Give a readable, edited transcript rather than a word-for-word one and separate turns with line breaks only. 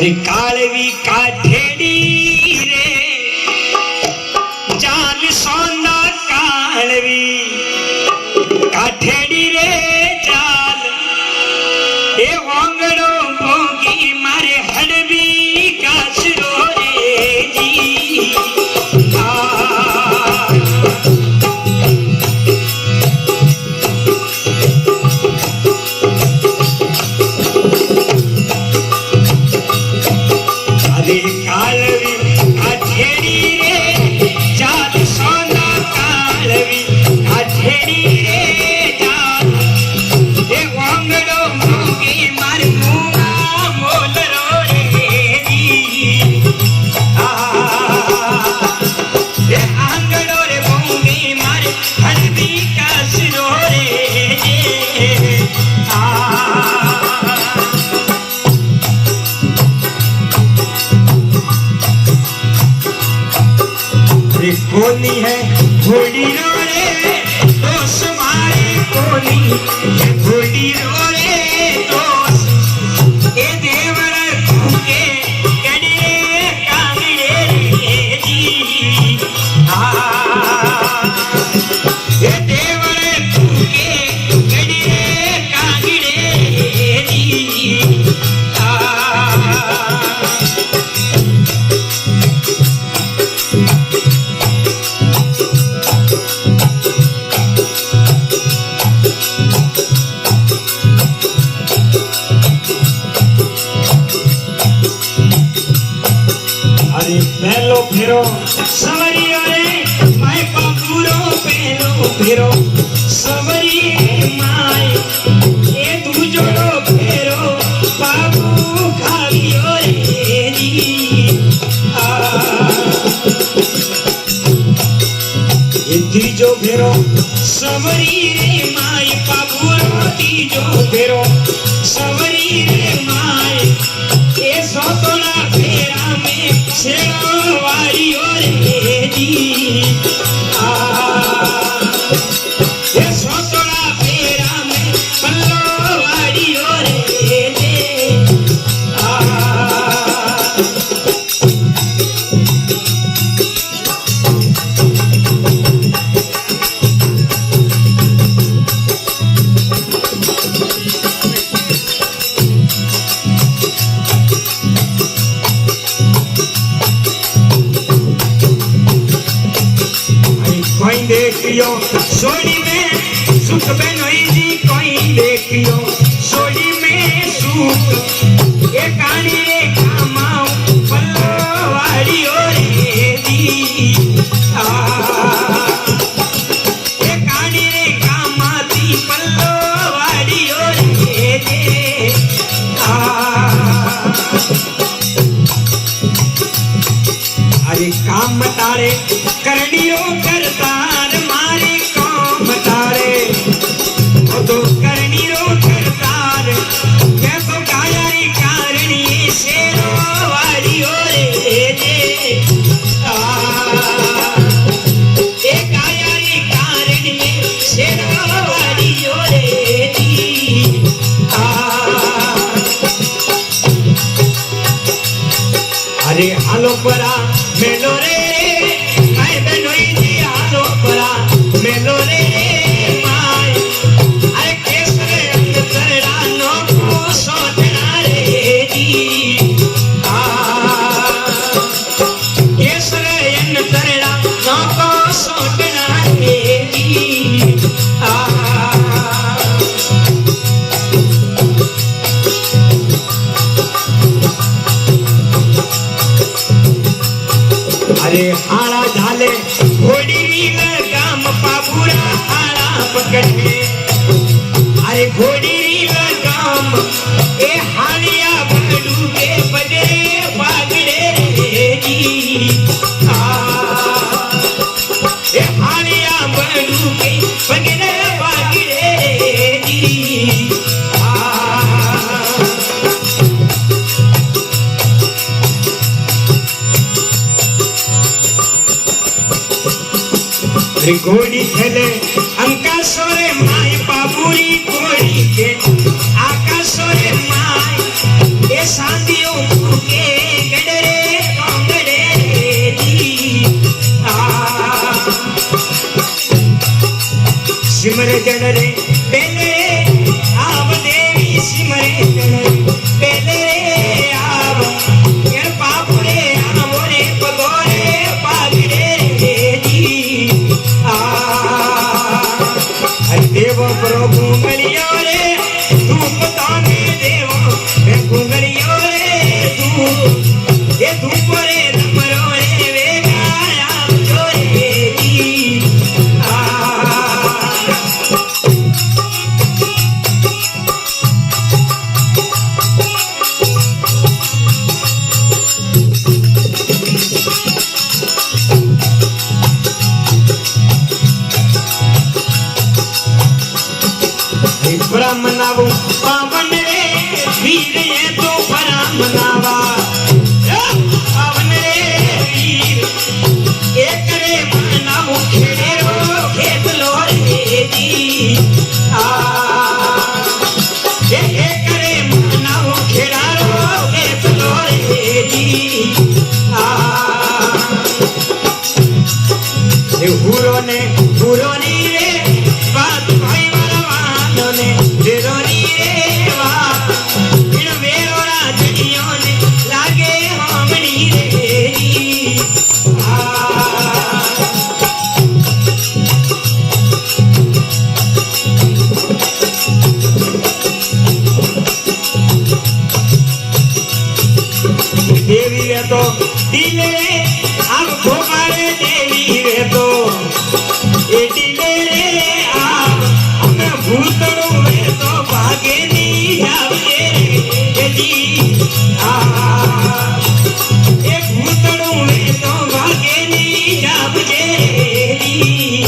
अरे कालवी काठेड़ी रे जान सोना कालवी काठेड़ी रे जान ए वांगड़ो भोगी मारे हड़बी कासरो रे जी कोनी है घोड़ी रो रे दोस्त मारे कोनी है घोड़ी रो रे दोस्त ए देवर खूके कड़े कांगड़े रे जी ए देवर खूके कड़े कांगड़े रे जी पहलो फेरो सवरियो रे माय पापूरो पहलो फेरो सवरी माय ए दूजोड़ो फेरो बाबू खालियो रे जी ए तीजो फेरो सवरी रे माय पापूरो तीजो फेरो सवरी रे माय ए सोतोला फेरा में छेड़ो वारी रे जी ए सोतोला फेरा में पल्लो वारी रे जी देखियो सोड़ी में सुख बनोई जी कोई देखियो सोड़ी में सुख ए कानी रे कामाओ पल्लो वारी रे दी ए कानी रे कामाती पल्लो वारी रे दे अरे काम तारे करनियो करतार मारे काम तारे तो करनी रो करतार मैं तो कायारी कारणी शेरो वारी रे दे ए कायारी कारणी शेरो वारी रे दी अरे हालो परा मेलो रे मैं बनोई जी हालो परा मेलो रे माय अरे केसरे अंतरा नो को सोचना रे जी केसरे अंतरा नो को सोचना रे जी अरे हाड़ा झाले घोड़ी लगाम पाबूरा हाड़ा पकड़े अरे घोड़ी लगाम ए हाड़िया बड़ू के बजे पागड़े रे जी ए हाड़िया बड़ू के बगड़े पागड़े रे जी घोड़ी खेले अंका सोरे माय पाबूरी घोड़ी के आका सोरे माय ए सांदियों के પેલે રે આવ એ બાપરે આમોરે પગોરે પાગડે જી આ દેવ પ્રભુ ગળિયો રે ધૂપ તાને દેવ મે ગુંગળિયો રે ધૂપ એ ધૂપ રે નમરો રે વેગાયા જોરે જી મનાવું પાવન રે વીર એ તો ભરા મનાવા પાવન રે વીર એક રે મનાવું ખેડેરો ખેતલો રે જી એક રે મનાવું ખેડારો ખેતલો રે જી એ હુરો ને રે વાત ભાઈ વાળા ને જેરોની રે વા ઇણ વેરોડા જડિયોને લાગે હમણી રે દેવી રે તો દિલ રે આગ ભોગાડે દેવી રે તો એ દિલ રે આગ અમે ભૂતળું રે તો ભાગે ની જાવજે રે જી એ ભૂતળું રે તો ભાગે ની જાવજે રે જી